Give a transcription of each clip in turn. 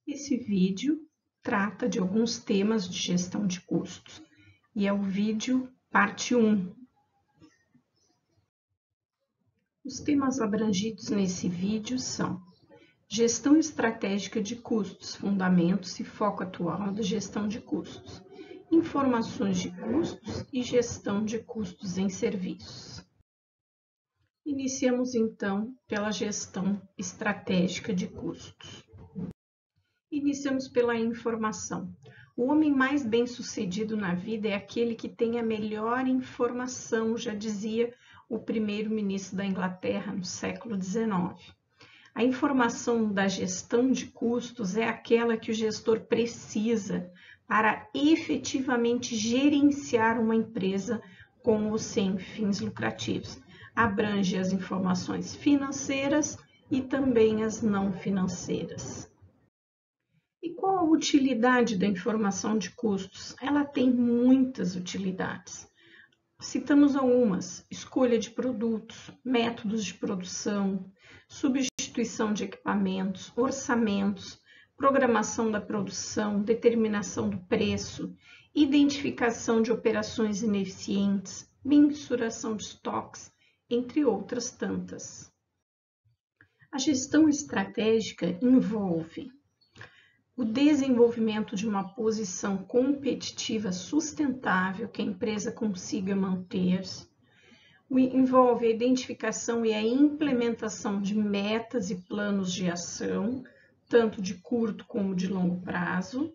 Esse vídeo trata de alguns temas de gestão de custos e é o vídeo parte 1. Os temas abrangidos nesse vídeo são gestão estratégica de custos, fundamentos e foco atual da gestão de custos, informações de custos e gestão de custos em serviços. Iniciamos então pela gestão estratégica de custos. Iniciamos pela informação. O homem mais bem-sucedido na vida é aquele que tem a melhor informação, já dizia o primeiro-ministro da Inglaterra no século XIX. A informação da gestão de custos é aquela que o gestor precisa para efetivamente gerenciar uma empresa com ou sem fins lucrativos. Abrange as informações financeiras e também as não financeiras. E qual a utilidade da informação de custos? Ela tem muitas utilidades. Citamos algumas: escolha de produtos, métodos de produção, substituição de equipamentos, orçamentos, programação da produção, determinação do preço, identificação de operações ineficientes, mensuração de estoques, entre outras tantas. A gestão estratégica envolve o desenvolvimento de uma posição competitiva sustentável que a empresa consiga manter, envolve a identificação e a implementação de metas e planos de ação, tanto de curto como de longo prazo,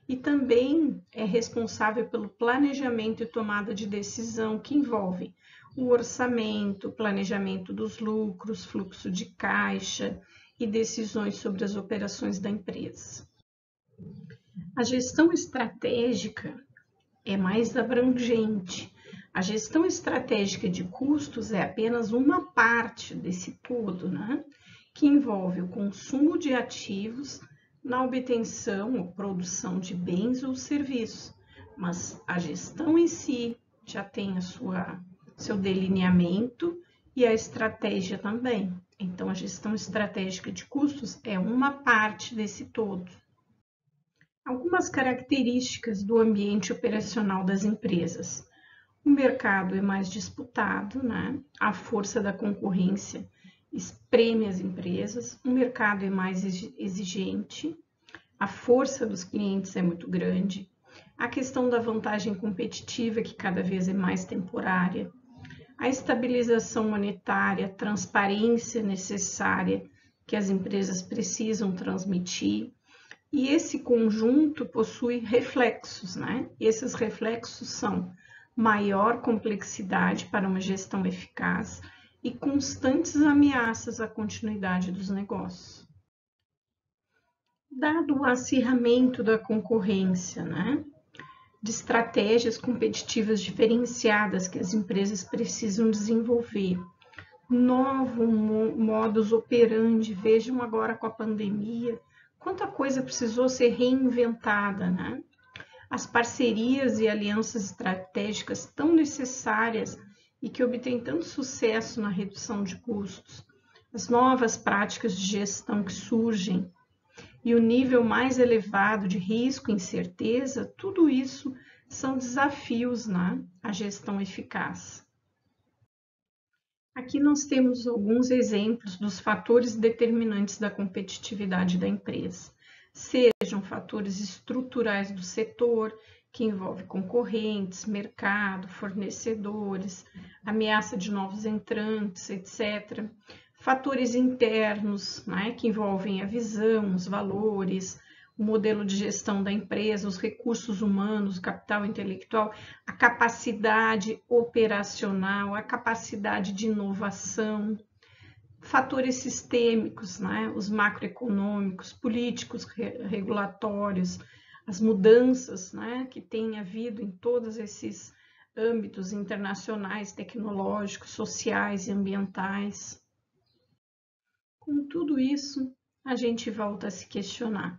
e também é responsável pelo planejamento e tomada de decisão, que envolve o orçamento, planejamento dos lucros, fluxo de caixa e decisões sobre as operações da empresa. A gestão estratégica é mais abrangente. A gestão estratégica de custos é apenas uma parte desse todo, né? Que envolve o consumo de ativos na obtenção ou produção de bens ou serviços, mas a gestão em si já tem seu delineamento e a estratégia também. Então, a gestão estratégica de custos é uma parte desse todo. Algumas características do ambiente operacional das empresas. O mercado é mais disputado, né? A força da concorrência espreme as empresas, o mercado é mais exigente, a força dos clientes é muito grande, a questão da vantagem competitiva, que cada vez é mais temporária, a estabilização monetária, a transparência necessária que as empresas precisam transmitir, e esse conjunto possui reflexos, né? Esses reflexos são maior complexidade para uma gestão eficaz e constantes ameaças à continuidade dos negócios. Dado o acirramento da concorrência, né? De estratégias competitivas diferenciadas que as empresas precisam desenvolver, novo modus operandi, vejam agora com a pandemia, quanta coisa precisou ser reinventada, né? As parcerias e alianças estratégicas tão necessárias e que obtêm tanto sucesso na redução de custos, as novas práticas de gestão que surgem e o nível mais elevado de risco e incerteza, tudo isso são desafios na gestão eficaz. Aqui nós temos alguns exemplos dos fatores determinantes da competitividade da empresa. Sejam fatores estruturais do setor, que envolve concorrentes, mercado, fornecedores, ameaça de novos entrantes, etc. Fatores internos, né, que envolvem a visão, os valores, o modelo de gestão da empresa, os recursos humanos, o capital intelectual, a capacidade operacional, a capacidade de inovação. Fatores sistêmicos, né? Os macroeconômicos, políticos, regulatórios, as mudanças, né? Que tem havido em todos esses âmbitos internacionais, tecnológicos, sociais e ambientais. Com tudo isso, a gente volta a se questionar.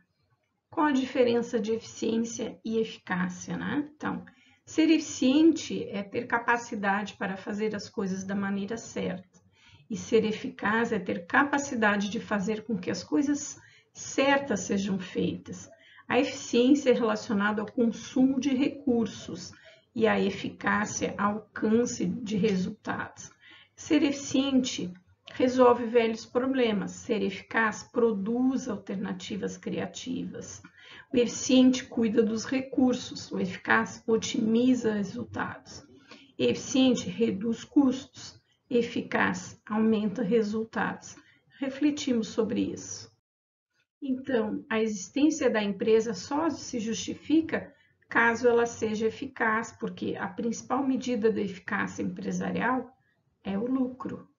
Qual a diferença de eficiência e eficácia, né? Então, ser eficiente é ter capacidade para fazer as coisas da maneira certa. E ser eficaz é ter capacidade de fazer com que as coisas certas sejam feitas. A eficiência é relacionada ao consumo de recursos e a eficácia ao alcance de resultados. Ser eficiente resolve velhos problemas, ser eficaz produz alternativas criativas. O eficiente cuida dos recursos, o eficaz otimiza resultados. Eficiente reduz custos, eficaz aumenta resultados. Refletimos sobre isso. Então, a existência da empresa só se justifica caso ela seja eficaz, porque a principal medida da eficácia empresarial é o lucro.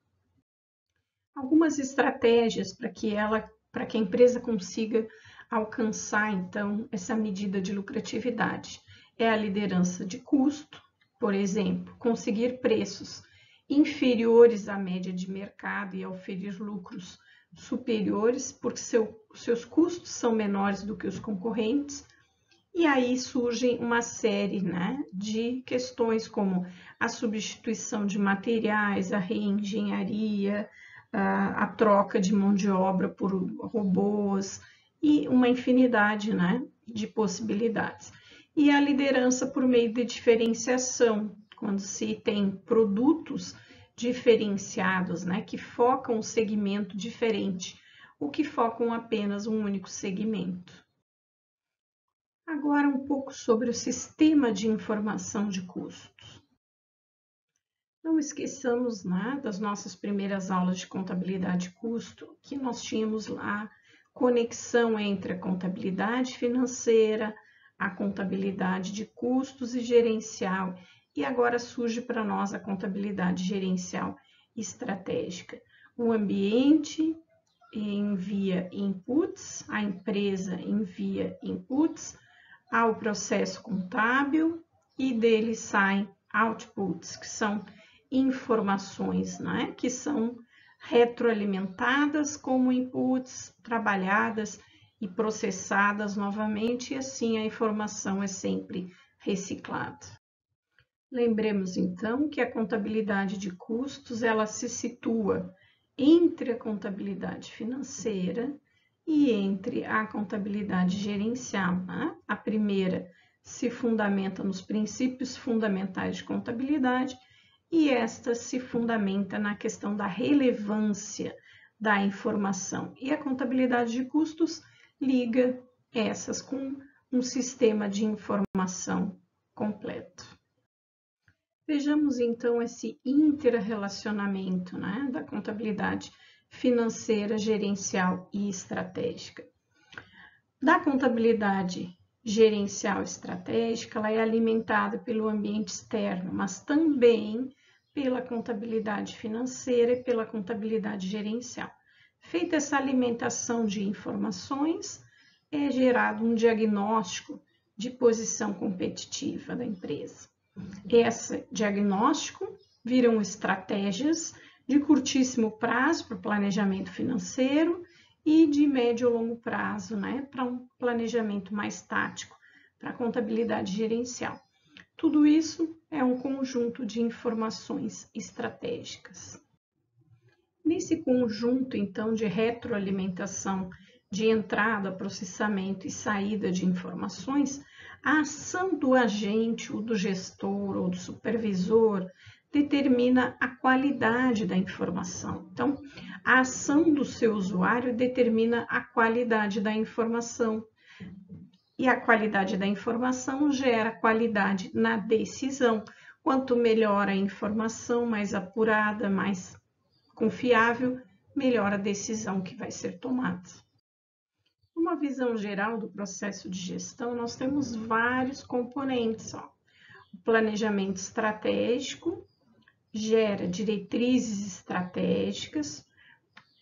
Algumas estratégias para que a empresa consiga alcançar, então, essa medida de lucratividade. É a liderança de custo, por exemplo, conseguir preços inferiores à média de mercado e oferir lucros superiores, porque seus custos são menores do que os concorrentes. E aí surgem uma série, né, de questões como a substituição de materiais, a reengenharia, a troca de mão de obra por robôs e uma infinidade, né, de possibilidades. E a liderança por meio de diferenciação, quando se tem produtos diferenciados, né, que focam um segmento diferente, ou que focam apenas um único segmento. Agora um pouco sobre o sistema de informação de custos. Não esqueçamos, né, das nossas primeiras aulas de contabilidade e custo, que nós tínhamos lá conexão entre a contabilidade financeira, a contabilidade de custos e gerencial, e agora surge para nós a contabilidade gerencial estratégica. O ambiente envia inputs, a empresa envia inputs ao processo contábil e dele saem outputs, que são informações, né, que são retroalimentadas como inputs, trabalhadas e processadas novamente, e assim a informação é sempre reciclada. Lembremos então que a contabilidade de custos, ela se situa entre a contabilidade financeira e entre a contabilidade gerencial, né? A primeira se fundamenta nos princípios fundamentais de contabilidade e esta se fundamenta na questão da relevância da informação. E a contabilidade de custos liga essas com um sistema de informação completo. Vejamos então esse interrelacionamento, né, da contabilidade financeira, gerencial e estratégica. Da contabilidade gerencial estratégica, ela é alimentada pelo ambiente externo, mas também pela contabilidade financeira e pela contabilidade gerencial. Feita essa alimentação de informações, é gerado um diagnóstico de posição competitiva da empresa. Esse diagnóstico viram estratégias de curtíssimo prazo para o planejamento financeiro e de médio e longo prazo, né, para um planejamento mais tático, para a contabilidade gerencial. Tudo isso é um conjunto de informações estratégicas. Nesse conjunto, então, de retroalimentação de entrada, processamento e saída de informações, a ação do agente, ou do gestor, ou do supervisor, determina a qualidade da informação. Então, a ação do seu usuário determina a qualidade da informação. E a qualidade da informação gera qualidade na decisão. Quanto melhor a informação, mais apurada, mais confiável, melhor a decisão que vai ser tomada. Uma visão geral do processo de gestão, nós temos vários componentes. O planejamento estratégico gera diretrizes estratégicas,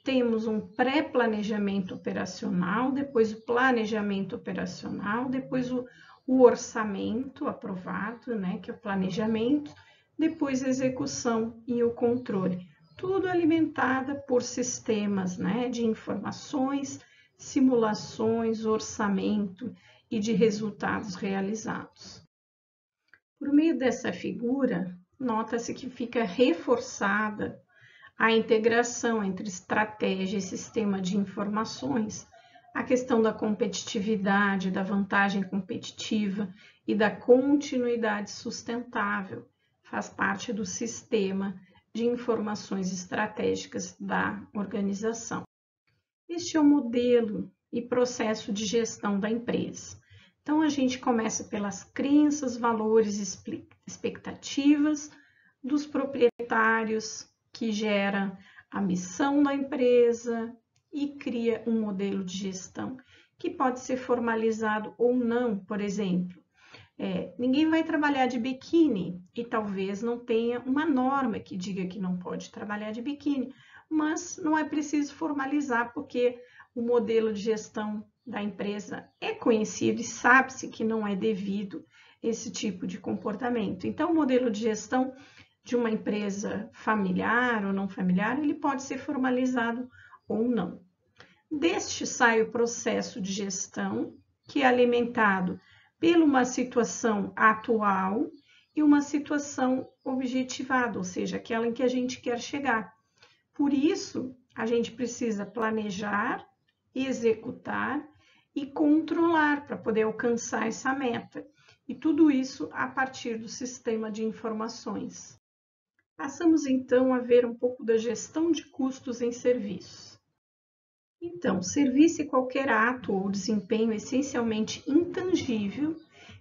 temos um pré-planejamento operacional, depois o planejamento operacional, depois o orçamento aprovado, né, que é o planejamento, depois a execução e o controle. Tudo alimentada por sistemas, né, de informações, simulações, orçamento e de resultados realizados. Por meio dessa figura, nota-se que fica reforçada a integração entre estratégia e sistema de informações, A questão da competitividade, da vantagem competitiva e da continuidade sustentável faz parte do sistema de informações estratégicas da organização. Este é o modelo e processo de gestão da empresa. Então, a gente começa pelas crenças, valores e expectativas dos proprietários, que gera a missão da empresa e cria um modelo de gestão que pode ser formalizado ou não. Por exemplo, ninguém vai trabalhar de biquíni e talvez não tenha uma norma que diga que não pode trabalhar de biquíni, mas não é preciso formalizar porque o modelo de gestão da empresa é conhecido e sabe-se que não é devido esse tipo de comportamento. Então, o modelo de gestão de uma empresa familiar ou não familiar, ele pode ser formalizado ou não. Deste sai o processo de gestão, que é alimentado por uma situação atual e uma situação objetivada, ou seja, aquela em que a gente quer chegar. Por isso, a gente precisa planejar, executar e controlar para poder alcançar essa meta. E tudo isso a partir do sistema de informações. Passamos então a ver um pouco da gestão de custos em serviços. Então, serviço é qualquer ato ou desempenho essencialmente intangível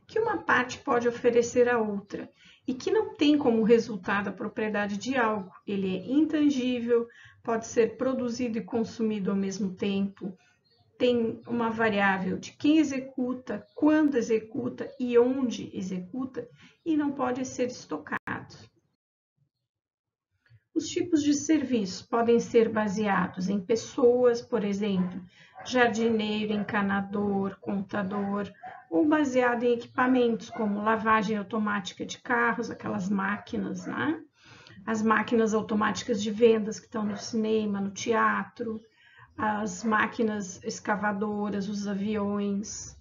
que uma parte pode oferecer à outra e que não tem como resultado a propriedade de algo. Ele é intangível, pode ser produzido e consumido ao mesmo tempo, tem uma variável de quem executa, quando executa e onde executa, e não pode ser estocado. Os tipos de serviço podem ser baseados em pessoas, por exemplo, jardineiro, encanador, contador, ou baseado em equipamentos como lavagem automática de carros, aquelas máquinas, né? As máquinas automáticas de vendas que estão no cinema, no teatro, as máquinas escavadoras, os aviões.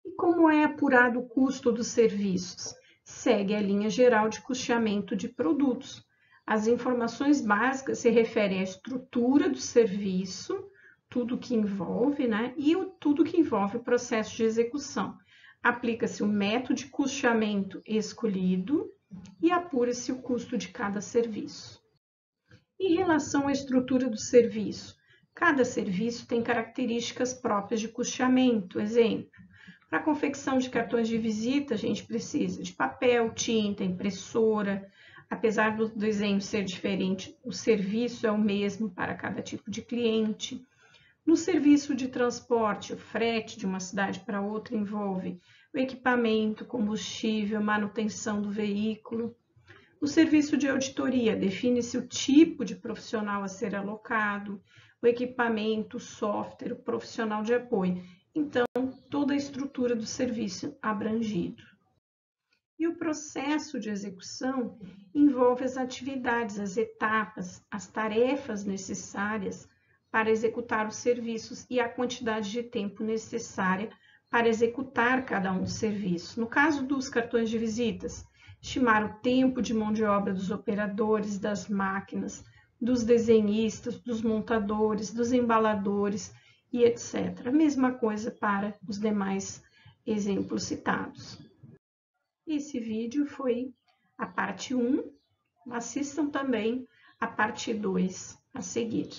E como é apurado o custo dos serviços? Segue a linha geral de custeamento de produtos. As informações básicas se referem à estrutura do serviço, tudo que envolve, né? E tudo que envolve o processo de execução. Aplica-se o método de custeamento escolhido e apura-se o custo de cada serviço. Em relação à estrutura do serviço, cada serviço tem características próprias de custeamento. Exemplo, para a confecção de cartões de visita, a gente precisa de papel, tinta, impressora. Apesar do desenho ser diferente, o serviço é o mesmo para cada tipo de cliente. No serviço de transporte, o frete de uma cidade para outra envolve o equipamento, combustível, manutenção do veículo. No serviço de auditoria, define-se o tipo de profissional a ser alocado, o equipamento, o software, o profissional de apoio. Então, toda a estrutura do serviço abrangido. E o processo de execução envolve as atividades, as etapas, as tarefas necessárias para executar os serviços e a quantidade de tempo necessária para executar cada um dos serviços. No caso dos cartões de visitas, estimar o tempo de mão de obra dos operadores, das máquinas, dos desenhistas, dos montadores, dos embaladores e etc. A mesma coisa para os demais exemplos citados. Esse vídeo foi a parte 1, assistam também a parte 2 a seguir.